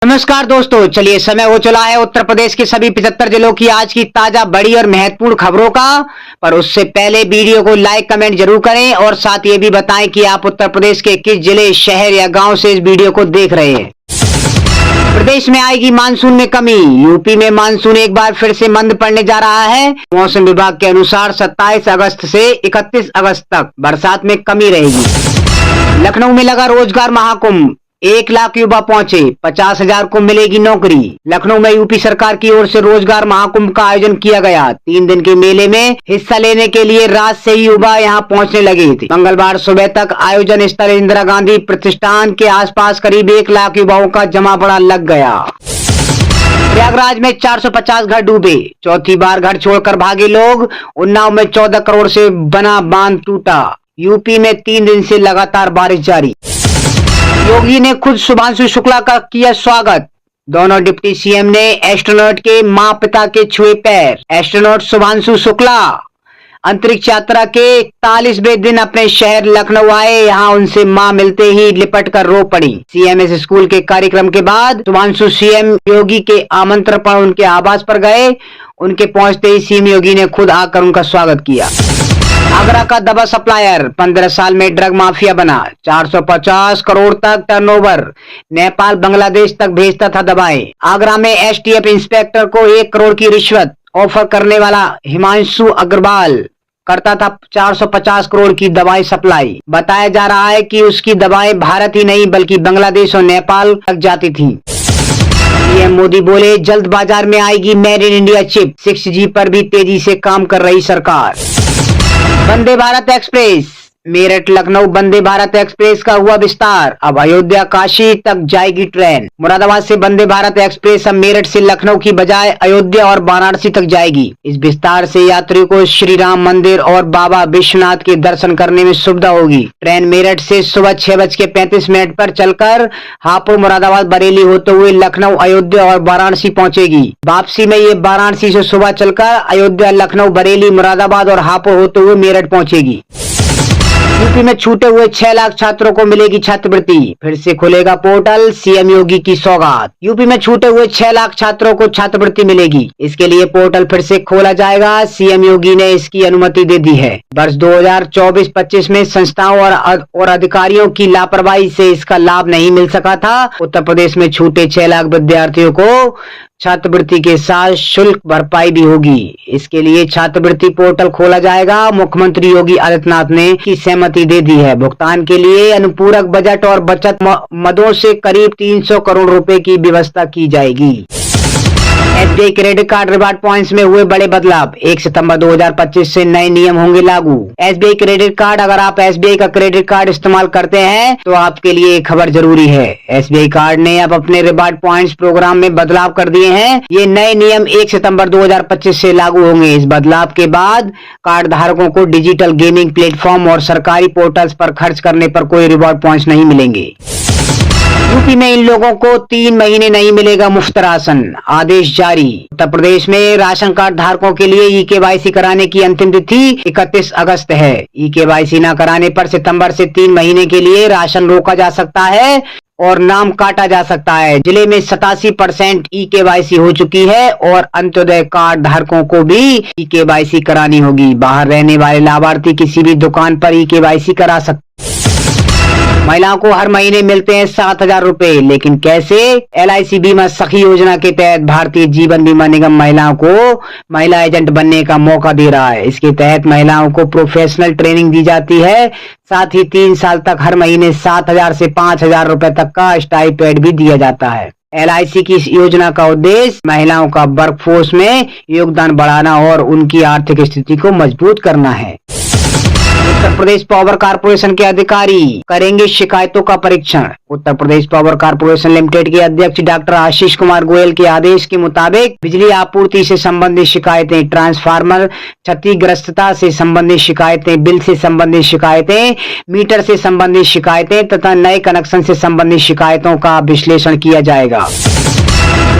नमस्कार दोस्तों, चलिए समय हो चला है उत्तर प्रदेश के सभी 75 जिलों की आज की ताजा बड़ी और महत्वपूर्ण खबरों का। पर उससे पहले वीडियो को लाइक कमेंट जरूर करें और साथ ये भी बताएं कि आप उत्तर प्रदेश के किस जिले, शहर या गांव से इस वीडियो को देख रहे हैं। प्रदेश में आएगी मानसून में कमी। यूपी में मानसून एक बार फिर से मंद पड़ने जा रहा है। मौसम विभाग के अनुसार 27 अगस्त से 31 अगस्त तक बरसात में कमी रहेगी। लखनऊ में लगा रोजगार महाकुंभ, 1 लाख युवा पहुंचे, 50,000 को मिलेगी नौकरी। लखनऊ में यूपी सरकार की ओर से रोजगार महाकुंभ का आयोजन किया गया। 3 दिन के मेले में हिस्सा लेने के लिए रात से ही युवा यहां पहुंचने लगे थे। मंगलवार सुबह तक आयोजन स्थल इंदिरा गांधी प्रतिष्ठान के आसपास करीब 1 लाख युवाओं का जमावड़ा लग गया। प्रयागराज में 450 घर डूबे, चौथी बार घर छोड़कर भागे लोग। उन्नाव में 14 करोड़ से बना बांध टूटा। यूपी में 3 दिन से लगातार बारिश जारी। योगी ने खुद शुभांशु शुक्ला का किया स्वागत। दोनों डिप्टी सीएम ने एस्ट्रोनॉट के मां पिता के छुए पैर। एस्ट्रोनॉट शुभांशु शुक्ला अंतरिक्ष यात्रा के 41वें दिन अपने शहर लखनऊ आए। यहां उनसे मां मिलते ही लिपट कर रो पड़ी। सीएमएस स्कूल के कार्यक्रम के बाद शुभांशु सीएम योगी के आमंत्रण पर उनके आवास पर गए। उनके पहुंचते ही सीएम योगी ने खुद आकर उनका स्वागत किया। आगरा का दवा सप्लायर 15 साल में ड्रग माफिया बना, 450 करोड़ तक टर्नओवर। नेपाल बांग्लादेश तक भेजता था दवाएं। आगरा में एसटीएफ इंस्पेक्टर को 1 करोड़ की रिश्वत ऑफर करने वाला हिमांशु अग्रवाल करता था 450 करोड़ की दवाएं सप्लाई। बताया जा रहा है कि उसकी दवाएं भारत ही नहीं बल्कि बांग्लादेश और नेपाल तक जाती थी। पीएम मोदी बोले, जल्द बाजार में आएगी made in India chip. 6G पर भी तेजी से काम कर रही सरकार। वंदे भारत एक्सप्रेस मेरठ लखनऊ वंदे भारत एक्सप्रेस का हुआ विस्तार। अब अयोध्या काशी तक जाएगी ट्रेन। मुरादाबाद से वंदे भारत एक्सप्रेस अब मेरठ से लखनऊ की बजाय अयोध्या और वाराणसी तक जाएगी। इस विस्तार से यात्रियों को श्री राम मंदिर और बाबा विश्वनाथ के दर्शन करने में सुविधा होगी। ट्रेन मेरठ से सुबह 6:35 पर चलकर हापुड़, मुरादाबाद, बरेली होते हुए लखनऊ, अयोध्या और वाराणसी पहुंचेगी। वापसी में ये वाराणसी से सुबह चलकर अयोध्या, लखनऊ, बरेली, मुरादाबाद और हापुड़ होते हुए मेरठ पहुंचेगी। यूपी में छूटे हुए 6 लाख छात्रों को मिलेगी छात्रवृत्ति। फिर से खुलेगा पोर्टल, सीएम योगी की सौगात। यूपी में छूटे हुए 6 लाख छात्रों को छात्रवृत्ति मिलेगी। इसके लिए पोर्टल फिर से खोला जाएगा। सीएम योगी ने इसकी अनुमति दे दी है। वर्ष 2024-25 में संस्थाओं और अधिकारियों की लापरवाही से इसका लाभ नहीं मिल सका था। उत्तर प्रदेश में छूटे 6 लाख विद्यार्थियों को छात्रवृत्ति के साथ शुल्क भरपाई भी होगी। इसके लिए छात्रवृत्ति पोर्टल खोला जाएगा। मुख्यमंत्री योगी आदित्यनाथ ने की सहमति दे दी है। भुगतान के लिए अनुपूरक बजट और बचत मदों से करीब 300 करोड़ रुपए की व्यवस्था की जाएगी। SBI credit card reward points में हुए बड़े बदलाव। 1 सितंबर 2025 से नए नियम होंगे लागू। एसबीआई क्रेडिट कार्ड, अगर आप एसबीआई का क्रेडिट कार्ड इस्तेमाल करते हैं तो आपके लिए एक खबर जरूरी है। एसबीआई कार्ड ने अब अपने रिवार्ड पॉइंट्स प्रोग्राम में बदलाव कर दिए हैं। ये नए नियम 1 सितंबर 2025 से लागू होंगे। इस बदलाव के बाद कार्ड धारकों को डिजिटल गेमिंग प्लेटफॉर्म और सरकारी पोर्टल्स पर खर्च करने पर कोई रिवार्ड पॉइंट्स नहीं मिलेंगे। यूपी में इन लोगों को 3 महीने नहीं मिलेगा मुफ्त राशन, आदेश जारी। उत्तर प्रदेश में राशन कार्ड धारकों के लिए ई-केवाईसी कराने की अंतिम तिथि 31 अगस्त है। ई-केवाईसी न कराने पर सितंबर से 3 महीने के लिए राशन रोका जा सकता है और नाम काटा जा सकता है। जिले में 87% ई-केवाईसी हो चुकी है और अंत्योदय कार्ड धारकों को भी ई-केवाईसी करानी होगी। बाहर रहने वाले लाभार्थी किसी भी दुकान पर ई-केवाईसी करा सकते। महिलाओं को हर महीने मिलते हैं 7,000 रुपए, लेकिन कैसे? LIC बीमा सखी योजना के तहत भारतीय जीवन बीमा निगम महिलाओं को महिला एजेंट बनने का मौका दे रहा है। इसके तहत महिलाओं को प्रोफेशनल ट्रेनिंग दी जाती है। साथ ही 3 साल तक हर महीने 7,000 से 5,000 रुपए तक का स्टाइपेंड भी दिया जाता है। LIC की इस योजना का उद्देश्य महिलाओं का वर्कफोर्स में योगदान बढ़ाना और उनकी आर्थिक स्थिति को मजबूत करना है। उत्तर प्रदेश पावर कॉर्पोरेशन के अधिकारी करेंगे शिकायतों का परीक्षण। Uttar Pradesh power corporation limited के अध्यक्ष डॉक्टर आशीष कुमार गोयल के आदेश के मुताबिक बिजली आपूर्ति से संबंधित शिकायतें, ट्रांसफार्मर क्षतिग्रस्तता से संबंधित शिकायतें, बिल से संबंधित शिकायतें, मीटर से संबंधित शिकायतें तथा नए कनेक्शन से संबंधित शिकायतों का विश्लेषण किया जाएगा।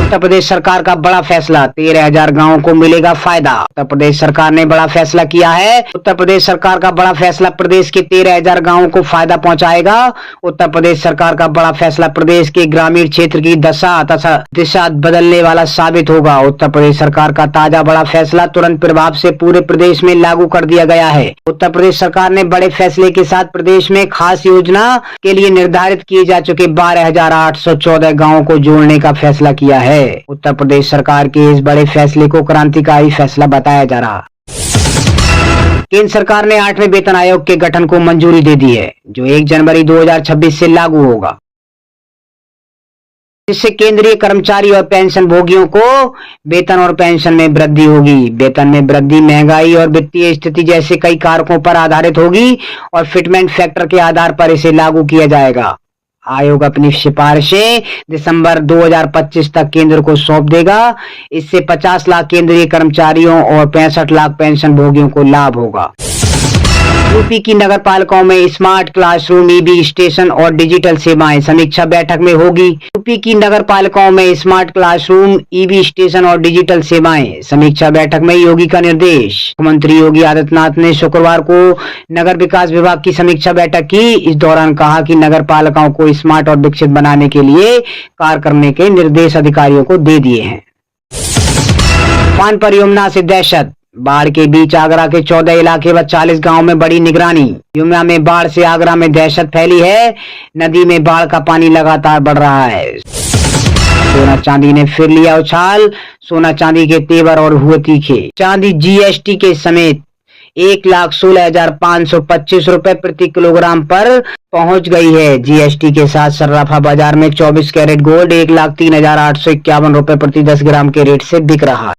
उत्तर प्रदेश सरकार का बड़ा फैसला, 13,000 गांवों को मिलेगा फायदा। उत्तर प्रदेश सरकार ने बड़ा फैसला किया है। उत्तर प्रदेश सरकार का बड़ा फैसला प्रदेश के 13,000 गांवों को फायदा पहुंचाएगा। उत्तर प्रदेश सरकार का बड़ा फैसला प्रदेश के ग्रामीण क्षेत्र की दशा तथा दिशा बदलने वाला साबित होगा। उत्तर प्रदेश सरकार का ताजा बड़ा फैसला तुरंत प्रभाव से पूरे प्रदेश में लागू कर दिया गया है। उत्तर प्रदेश सरकार ने बड़े फैसले के साथ प्रदेश में खास योजना के लिए निर्धारित किए जा चुके 12,814 गांवों को जोड़ने का फैसला किया है। उत्तर प्रदेश सरकार के इस बड़े फैसले को क्रांतिकारी फैसला बताया जा रहा। केंद्र सरकार ने 8वें वेतन आयोग के गठन को मंजूरी दे दी है, जो 1 जनवरी 2026 से लागू होगा, जिससे केंद्रीय कर्मचारी और पेंशन भोगियों को वेतन और पेंशन में वृद्धि होगी। वेतन में वृद्धि महंगाई और वित्तीय स्थिति जैसे कई कारकों पर आधारित होगी और फिटमेंट फैक्टर के आधार पर इसे लागू किया जाएगा। आयोग अपनी सिफारिशें दिसंबर 2025 तक केंद्र को सौंप देगा। इससे 50 लाख केंद्रीय कर्मचारियों और 65 लाख पेंशन भोगियों को लाभ होगा। यूपी की नगर पालिकाओं में स्मार्ट क्लासरूम, ईबी स्टेशन और डिजिटल सेवाएं समीक्षा बैठक में होगी। यूपी की नगर पालिकाओं में स्मार्ट क्लासरूम, ईबी स्टेशन और डिजिटल सेवाएं समीक्षा बैठक में योगी का निर्देश। मुख्यमंत्री योगी आदित्यनाथ ने शुक्रवार को नगर विकास विभाग की समीक्षा बैठक की। इस दौरान कहा कि नगर पालिकाओं को स्मार्ट और विकसित बनाने के लिए कार्य करने के निर्देश अधिकारियों को दे दिए हैं। पान परियोजना से दहशत, बाढ़ के बीच आगरा के 14 इलाके व 40 गांव में बड़ी निगरानी। यमुना में बाढ़ से आगरा में दहशत फैली है। नदी में बाढ़ का पानी लगातार बढ़ रहा है। सोना चांदी ने फिर लिया उछाल, सोना चांदी के तेवर और हुए तीखे। चांदी जीएसटी के समेत 1,16,525 रुपए प्रति किलोग्राम पर पहुंच गई है। जीएसटी के साथ सर्राफा बाजार में 24 कैरेट गोल्ड 1,03,851 रुपए प्रति 10 ग्राम के रेट से बिक रहा है।